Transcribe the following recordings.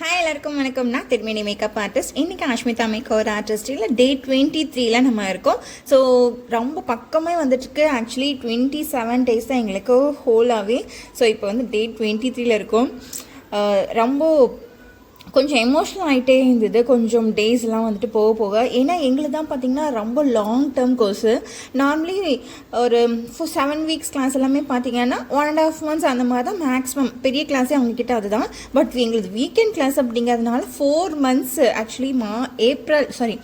Hi, எல்லாருக்கும் வணக்கம். நான் Thirumeni Makeup Artist. இன்னைக்கு Asmitha Makeover Artistry டே 23ல நம்ம இருக்கோம். ஸோ ரொம்ப பக்கமே வந்துட்டு ஆக்சுவலி 27 டேஸ் தான் எங்களுக்கு ஹோலாகவே. ஸோ இப்போ வந்து டே 23ல இருக்கோம். ரொம்ப கொஞ்சம் எமோஷ்னல் ஆகிட்டே இருந்தது கொஞ்சம் டேஸ்லாம் வந்துட்டு போக ஏன்னா எங்களுக்கு தான் பார்த்திங்கன்னா ரொம்ப லாங் டேர்ம் கோர்ஸு. நார்மலி ஒரு 7 வீக்ஸ் கிளாஸ் எல்லாமே பார்த்திங்கன்னா 1.5 months அந்த மாதிரி தான் மேக்ஸிமம் பெரிய கிளாஸே அவங்கக்கிட்ட அதுதான். பட் எங்களுக்கு வீக்கெண்ட் கிளாஸ் அப்படிங்கிறதுனால 4 months ஆக்சுவலி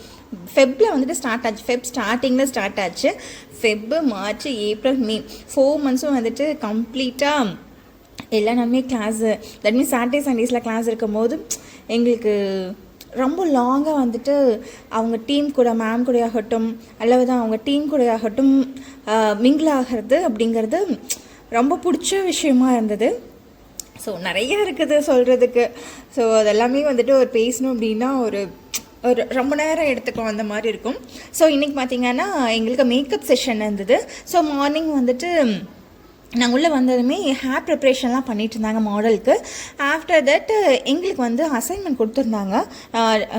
ஃபெப்பில் வந்துட்டு ஸ்டார்ட் ஆச்சு. ஸ்டார்டிங்கில் ஸ்டார்ட் ஆச்சு. ஃபெப்பு, மார்ச், ஏப்ரல், மே 4 monthsம் வந்துட்டு கம்ப்ளீட்டாக எல்லா நாளுமே கிளாஸு. தட் மீன்ஸ் சாட்டர்டே சண்டேஸில் கிளாஸ் இருக்கும் போது எங்களுக்கு ரொம்ப லாங்காக வந்துட்டு அவங்க டீம் கூட மேம் கூட ஆகட்டும் அல்லது அவங்க டீம் கூட ஆகட்டும் மிங்கிள் ஆகிறது அப்படிங்கிறது ரொம்ப பிடிச்ச விஷயமா இருந்தது. ஸோ நிறையா இருக்குது சொல்கிறதுக்கு. ஸோ அதெல்லாமே வந்துட்டு ஒரு பேசணும் அப்படின்னா ஒரு ரொம்ப நேரம் எடுத்துக்கும் அந்த மாதிரி இருக்கும். ஸோ இன்றைக்கி பார்த்திங்கன்னா எங்களுக்கு மேக்கப் செஷன் இருந்தது. ஸோ மார்னிங் வந்துட்டு நாங்கள் உள்ளே வந்ததுமே ஹேர் ப்ரிப்ரேஷன்லாம் பண்ணிகிட்டு இருந்தாங்க மாடலுக்கு. ஆஃப்டர் தட் எங்களுக்கு வந்து அசைன்மெண்ட் கொடுத்துருந்தாங்க.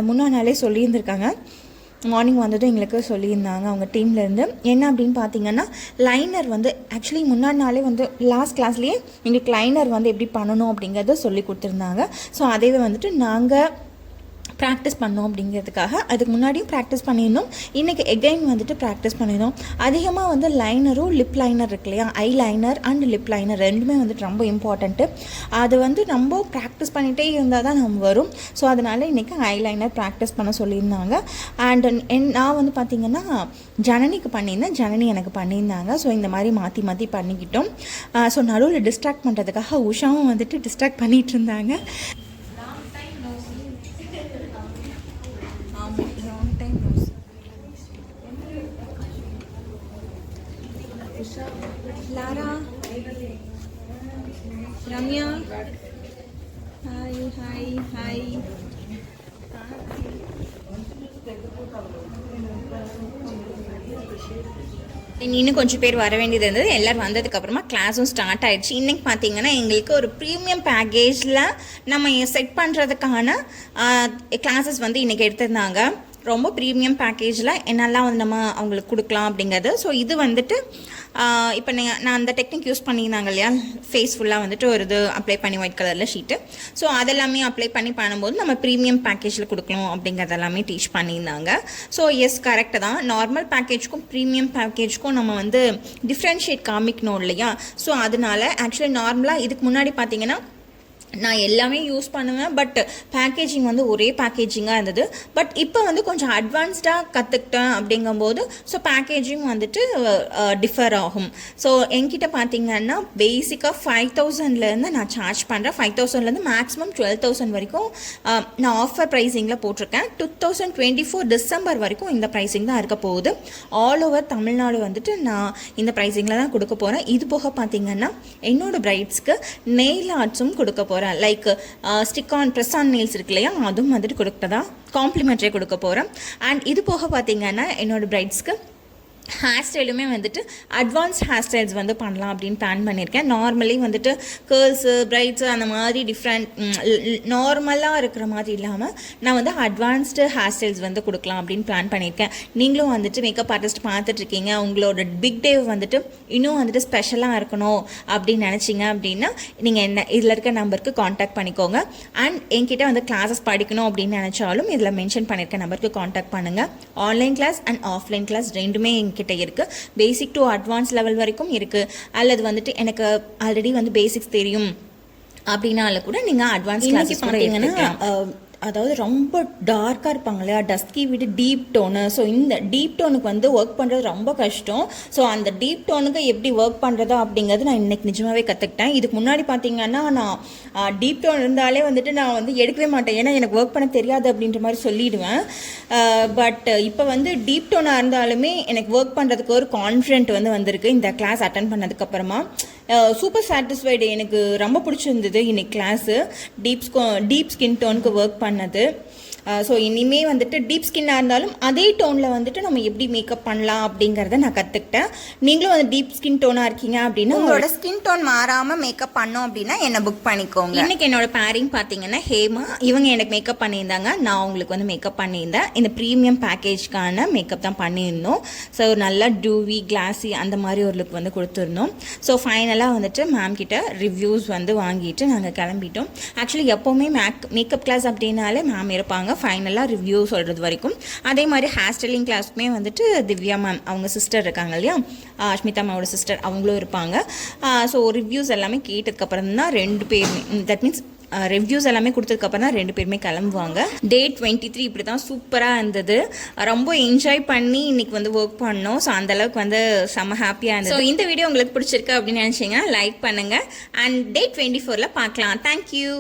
முன்னா நாளே சொல்லியிருந்திருக்காங்க. மார்னிங் வந்ததும் எங்களுக்கு சொல்லியிருந்தாங்க அவங்க டீம்லேருந்து. என்ன அப்படின்னு பார்த்தீங்கன்னா லைனர் வந்து ஆக்சுவலி முன்னாடி நாளே வந்து லாஸ்ட் கிளாஸ்லேயே எங்களுக்கு லைனர் வந்து எப்படி பண்ணணும் அப்படிங்கிறத சொல்லி கொடுத்துருந்தாங்க. ஸோ அதே வந்துட்டு நாங்கள் ப்ராக்டிஸ் பண்ணோம் அப்படிங்கிறதுக்காக அதுக்கு முன்னாடியும் ப்ராக்டிஸ் பண்ணியிருந்தோம். இன்றைக்கி எகைன் வந்துட்டு ப்ராக்டிஸ் பண்ணியிருந்தோம். அதிகமாக வந்து லைனரும் லிப் லைனர் இருக்கு இல்லையா, eye liner and lip liner ரெண்டுமே வந்துட்டு ரொம்ப இம்பார்ட்டண்ட்டு. அது வந்து நம்ம ப்ராக்டிஸ் பண்ணிகிட்டே இருந்தால் தான் நம்ம வரும். ஸோ அதனால் இன்றைக்கி ஐ லைனர் ப்ராக்டிஸ் பண்ண சொல்லியிருந்தாங்க. அண்ட் நான் வந்து பார்த்திங்கன்னா ஜனனிக்கு பண்ணியிருந்தேன், ஜனனி எனக்கு பண்ணியிருந்தாங்க. ஸோ இந்த மாதிரி மாற்றி பண்ணிக்கிட்டோம். ஸோ நடுவில் டிஸ்ட்ராக்ட் பண்ணுறதுக்காக உஷாவும் வந்துட்டு டிஸ்ட்ராக்ட் பண்ணிகிட்டு இருந்தாங்க. Lara, Ramya, hi. இன்னும் கொஞ்சம் பேர் வர வேண்டியது இருந்தது. எல்லோரும் வந்ததுக்கப்புறமா கிளாஸும் ஸ்டார்ட் ஆகிடுச்சு. இன்றைக்கி பார்த்திங்கன்னா எங்களுக்கு ஒரு ப்ரீமியம் பேக்கேஜில் நம்ம செட் பண்ணுறதுக்கான கிளாஸஸ் வந்து இன்றைக்கி எடுத்திருந்தாங்க. ரொம்ப ப்ரீமியம் பேக்கேஜில் என்னெல்லாம் வந்து நம்ம அவங்களுக்கு கொடுக்கலாம் அப்படிங்கிறது. ஸோ இது வந்துட்டு இப்போ நான் அந்த டெக்னிக் யூஸ் பண்ணியிருந்தாங்க இல்லையா, ஃபேஸ் ஃபுல்லாக வந்துட்டு ஒரு இது அப்ளை பண்ணி ஒயிட் கலரில் ஷீட்டு. ஸோ அதெல்லாமே அப்ளை பண்ணும்போது நம்ம ப்ரீமியம் பேக்கேஜில் கொடுக்கணும் அப்படிங்கிறதெல்லாமே டீச் பண்ணியிருந்தாங்க. ஸோ எஸ் கரெக்டு தான். நார்மல் பேக்கேஜுக்கும் ப்ரீமியம் பேக்கேஜுக்கும் நம்ம வந்து டிஃப்ரென்ஷியேட் காமிக்கணும் இல்லையா. ஸோ அதனால ஆக்சுவலி நார்மலாக இதுக்கு முன்னாடி பார்த்தீங்கன்னா நான் எல்லாமே யூஸ் பண்ணுவேன். பட் பேக்கேஜிங் வந்து ஒரே பேக்கேஜிங்காக இருந்தது. பட் இப்போ வந்து கொஞ்சம் அட்வான்ஸ்டாக கற்றுக்கிட்டேன் அப்படிங்கும்போது ஸோ பேக்கேஜிங் வந்துட்டு டிஃபர் ஆகும். ஸோ என்கிட்ட பார்த்திங்கன்னா பேசிக்காக 5000லேருந்து நான் சார்ஜ் பண்ணுறேன். 5000லேருந்து மேக்ஸிமம் 12,000 வரைக்கும் நான் ஆஃபர் ப்ரைஸிங்கில் போட்டிருக்கேன். 2024 டிசம்பர் வரைக்கும் இந்த ப்ரைஸிங் தான் இருக்க போகுது. ஆல் ஓவர் தமிழ்நாடு வந்துட்டு நான் இந்த ப்ரைஸிங்கில் தான் கொடுக்க போகிறேன். இது போக பார்த்திங்கன்னா என்னோடய பிரைட்ஸ்க்கு நெயில் ஆர்ட்ஸும் கொடுக்க போகிறேன். Like stick on press on nails இருக்கு இல்லையா, அதுவும் வந்துட்டு கொடுக்கறதா காம்ப்ளிமெண்ட்ரி கொடுக்க போகிறேன். அண்ட் இது போக பார்த்தீங்கன்னா என்னோடய பிரைட்ஸ்க்கு ஹேர் ஸ்டைலுமே வந்துட்டு அட்வான்ஸ்ட் ஹேர் ஸ்டைல்ஸ் வந்து பண்ணலாம் அப்படின்னு பிளான் பண்ணியிருக்கேன். நார்மலி வந்துட்டு கேர்ள்ஸு பிரைட்ஸு அந்த மாதிரி டிஃப்ரெண்ட் நார்மலாக இருக்கிற மாதிரி இல்லாமல் நான் வந்து அட்வான்ஸ்டு ஹேர் ஸ்டைல்ஸ் வந்து கொடுக்கலாம் அப்படின்னு பிளான் பண்ணியிருக்கேன். நீங்களும் வந்துட்டு மேக்கப் ஆர்டிஸ்ட் பார்த்துட்ருக்கீங்க, உங்களோட பிக் டே வந்துட்டு இன்னும் வந்துட்டு ஸ்பெஷலாக இருக்கணும் அப்படின்னு நினச்சிங்க அப்படின்னா நீங்கள் என்ன இதில் இருக்க நம்பருக்கு காண்டாக்ட் பண்ணிக்கோங்க. அண்ட் என்கிட்ட வந்து கிளாஸஸ் படிக்கணும் அப்படின்னு நினச்சாலும் இதில் மென்ஷன் பண்ணியிருக்க நம்பருக்கு காண்டாக்ட் பண்ணுங்கள். Online class and offline class ரெண்டுமே கிட்ட இருக்குது. பேசிக் டு அட்வான்ஸ் லெவல் வரைக்கும் இருக்குது. அல்லது வந்துட்டு எனக்கு ஆல்ரெடி வந்து பேசிக்ஸ் தெரியும் அப்படின்னால கூட நீங்கள் அட்வான்ஸ் கிளாஸஸ் பார்த்தீங்கன்னா அதாவது ரொம்ப டார்க்காக இருப்பாங்க இல்லையா, டஸ்கி விட டீப் டோனு. ஸோ இந்த டீப் டோனுக்கு வந்து ஒர்க் பண்ணுறது ரொம்ப கஷ்டம். ஸோ அந்த டீப் டோனுக்கு எப்படி ஒர்க் பண்ணுறதா அப்படிங்கிறது நான் இன்றைக்கி நிஜமாகவே கற்றுக்கிட்டேன். இதுக்கு முன்னாடி பார்த்தீங்கன்னா நான் டீப் டோன் இருந்தாலே வந்துட்டு நான் வந்து எடுக்கவே மாட்டேன், ஏன்னா எனக்கு ஒர்க் பண்ண தெரியாது அப்படின்ற மாதிரி சொல்லிவிடுவேன். பட் இப்போ வந்து டீப் டோனாக இருந்தாலுமே எனக்கு ஒர்க் பண்ணுறதுக்கு ஒரு கான்ஃபிடென்ட் வந்து வந்திருக்கு இந்த கிளாஸ் அட்டன் பண்ணதுக்கப்புறமா. Super satisfied. எனக்கு ரொம்ப பிடிச்சிருந்தது இன்னைக்கு கிளாஸு டீப் ஸ்கின் டோனுக்கு ஒர்க் பண்ணது. ஸோ இனிமேல் வந்துட்டு டீப் ஸ்கின்னாக இருந்தாலும் அதே டோனில் வந்துட்டு நம்ம எப்படி மேக்கப் பண்ணலாம் அப்படிங்கிறத நான் கற்றுக்கிட்டேன். நீங்களும் வந்து டீப் ஸ்கின் டோனாக இருக்கீங்க அப்படின்னா உங்களோட ஸ்கின் டோன் மாறாமல் மேக்கப் பண்ணோம் அப்படின்னா என்னை புக் பண்ணிக்கோங்க. இன்றைக்கி என்னோட பேரிங் பார்த்தீங்கன்னா ஹேமா, இவங்க எனக்கு மேக்கப் பண்ணியிருந்தாங்க, நான் உங்களுக்கு வந்து மேக்கப் பண்ணியிருந்தேன். இந்த ப்ரீமியம் பேக்கேஜ்க்கான மேக்கப் தான் பண்ணியிருந்தோம். ஸோ நல்லா டூவி கிளாஸி அந்த மாதிரி ஒரு லுக் வந்து கொடுத்துருந்தோம். ஸோ ஃபைனலாக வந்துட்டு மேம் கிட்ட ரிவ்யூஸ் வந்து வாங்கிட்டு நாங்கள் கிளம்பிட்டோம். ஆக்சுவலி எப்போவுமே மேக்கப் கிளாஸ் அப்படின்னாலே மேம் இருப்பாங்க ஃபைனலாக ரிவ்யூ சொல்கிறது வரைக்கும். அதே மாதிரி ஹேர் ஸ்டைலிங் கிளாஸ்க்குமே வந்துட்டு திவ்யா மேம் அவங்க சிஸ்டர் இருக்காங்க இல்லையா, அஸ்மிதா மேமோட சிஸ்டர், அவங்களும் இருப்பாங்க. ஸோ ரிவ்யூஸ் எல்லாமே கேட்டதுக்கப்புறம் தான் 2 பேருமே, தட் மீன்ஸ் ரிவ்யூஸ் எல்லாமே கொடுத்ததுக்கப்புறம் தான் 2 பேருமே கிளம்புவாங்க. Day 23 இப்படி தான் சூப்பராக இருந்தது. ரொம்ப என்ஜாய் பண்ணி இன்றைக்கி வந்து ஒர்க் பண்ணோம். ஸோ அந்தளவுக்கு வந்து செம்ம ஹாப்பியாக இருந்தது. ஸோ இந்த வீடியோ உங்களுக்கு பிடிச்சிருக்கு அப்படின்னு நினச்சிங்கன்னா லைக் பண்ணுங்கள். அண்ட் Day 24 பார்க்கலாம். தேங்க்யூ.